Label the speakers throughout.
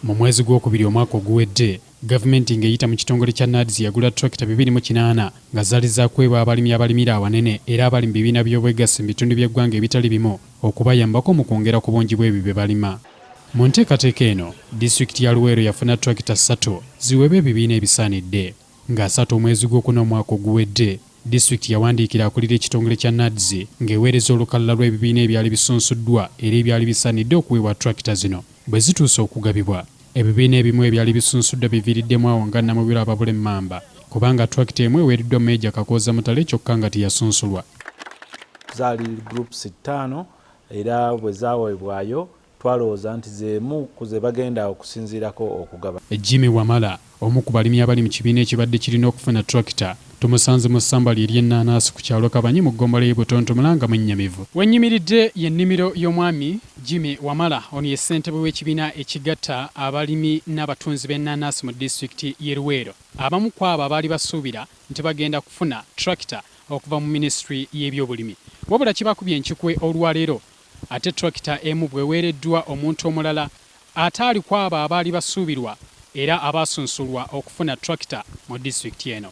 Speaker 1: Mu mwezi gw'okubiri omwaka oguwedde, gavumenti ng'eyita mu kitongole kya NADS yagula ttulakita 208 nga zaali zaakwebwa abalimi abalimira awanene era abali mu bibiina by'obwegassi mu bitundu by'eggwanga ebitali bimu okubayambako mu kwongera ku bungi bw'ebyo bye balima. Mu nteekateeka eno, disitulikiti ya Luweero yafuna ttulakita 3 ziweebwa ebibiina ebisaanidde. Nga 3 omwezi gw'okuna omwaka oguwedde, disitulikiti yawandiikira akulira ekitongole kya NADS ng'eweereza olukalala lw'ebibiina ebyali bisunsuddwa era ebyali bisaanidde okuweebwa ttulakita zino. Bwe zituuse okugabibwa, ebibiina ebimu ebyali bisunsuddwa biviiriddemu awo nga Namubiro ababula emmamba, kubanga ttulakita emu eweereddwa Meeja Kakooza Mutale kyokka nga teyasunsulwa.
Speaker 2: Zaali groups 5 era bwe zaaweebwayo twalowooza nti zeemu ku ze bagenda okusinziirako okugaba.
Speaker 1: Jimmy Wamala, omu ku balimi abali mu kibiina ekibadde kirina okufuna ttulakita, tumusanze mu ssamba lye ery'ennaanasi ku kyalo Kabanyi mu ggombolola y'e Butontomola nga mwennyamivu. Wennyimiridde y'ennimiro y'omwami Jimmy Wamala, ono ye ssentebe w'ekibiina ekigatta abalimi n'abatunzi b'ennaanasi mu disitulikiti y'e Luweero. Abamu ku abo abaali basuubira nti bagenda kufuna ttulakita okuva mu minisitule y'ebyobulimi. Wabula kibakubye enkikwe olwaleero, ate ttulakita emu bweweereddwa omuntu omulala ataali ku abo abaali basuubirwa era abaasunsulwa okufuna ttulakita mu disitulikiti eno.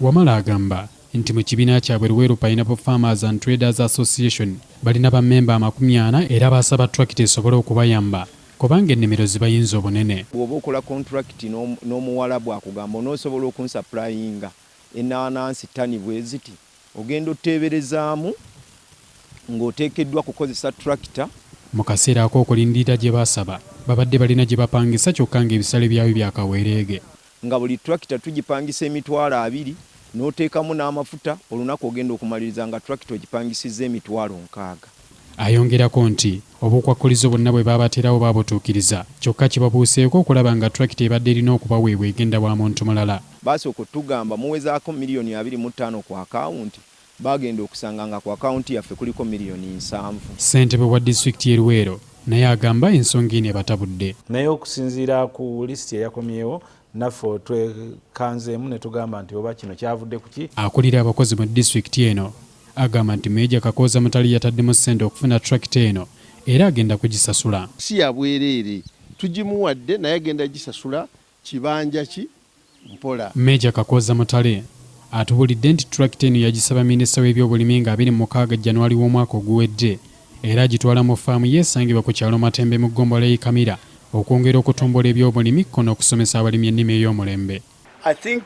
Speaker 1: Wamala agamba nti mu kibiina kyabwe Luweero Pineapple Farmers and Traders Association balina bammemba 40 era baasaba ttulakita esobole okubayamba kubanga ennimiro zibayinza obunene.
Speaker 3: Bw'oba okola kontulakiti n'omuwalabu akugamba onoosobola okunsapurayinga ennaanansi ttani bwe ziti, ogenda oteeberezaamu ng'oteekeddwa kukozesa ttulakita.
Speaker 1: Mu kaseera ak'okulindirira gye baasaba, babadde balina gye bapangisa kyokka ng'ebisale byabyo byakaweereege.
Speaker 3: Nga buli ttulakita tugipangisa emitwalo 2 n'oteekamu n'amafuta, olunaku ogenda okumaliriza nga ttulakita ogipangisizza emitwalo 6.
Speaker 1: Ayongerako nti obukwakkulizo bwonna bwe baabaterawo baabutuukiriza, kyokka kibabuuseeko okulaba nga ttulakita ebadde erina okubaweebwa egenda bwa muntu mulala.
Speaker 3: Baasooka otugamba muwezaako miliyoni 25 ku akawunti, bagenda okusanga nga ku akawunti yaffe kuliko miliyoni 7.
Speaker 1: Ssentebe wa disitulikiti y'e Luweero naye agamba ensonga eno ebatabudde.
Speaker 2: Naye okusinziira ku lisiti eyakomyewo, naffe twekanzeemu ne tugamba nti oba kino kyavudde ku ki.
Speaker 1: Akulira abakozi mu disitulikiti eno agamba nti Meeja Kakooza Mutale yataddemu ssente okufuna ttulakita eno era agenda kugisasula.
Speaker 4: Si ya bwereere, tugimuwadde naye agenda gisasula kibanja ki mpola.
Speaker 1: Meeja Kakooza Mutale atubulidde nti ttulakita eno yagisaba minisita w'ebyobulimi nga 26 January w'omwaka oguwedde era agitwala mu faamu yeesangibwa ku kyalo Matembe mu ggombolola y'e Kamira okwongera okutumbula ebyobulimi kono okusomesa abalimi ennimi ey'omulembe.
Speaker 5: I think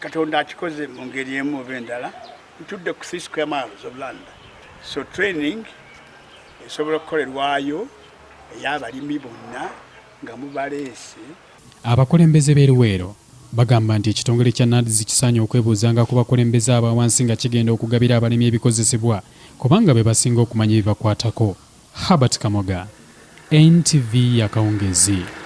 Speaker 5: Katonda akikoze mu ngeri emu oba endala, ntudde ku 6 square miles of land. So training esobola okukolerwayo ey'abalimi bonna nga mubaleese.
Speaker 1: Abakulembeze b'e Luweero bagamba nti ekitongole kya NADS kisaanye okwebuuzanga ku bakulembeze abawansi nga kigenda okugabira abalimi ebikozesebwa kubanga be basinga okumanya ebibakwatako. Herbert Kamoga, NTV Yakawungezi.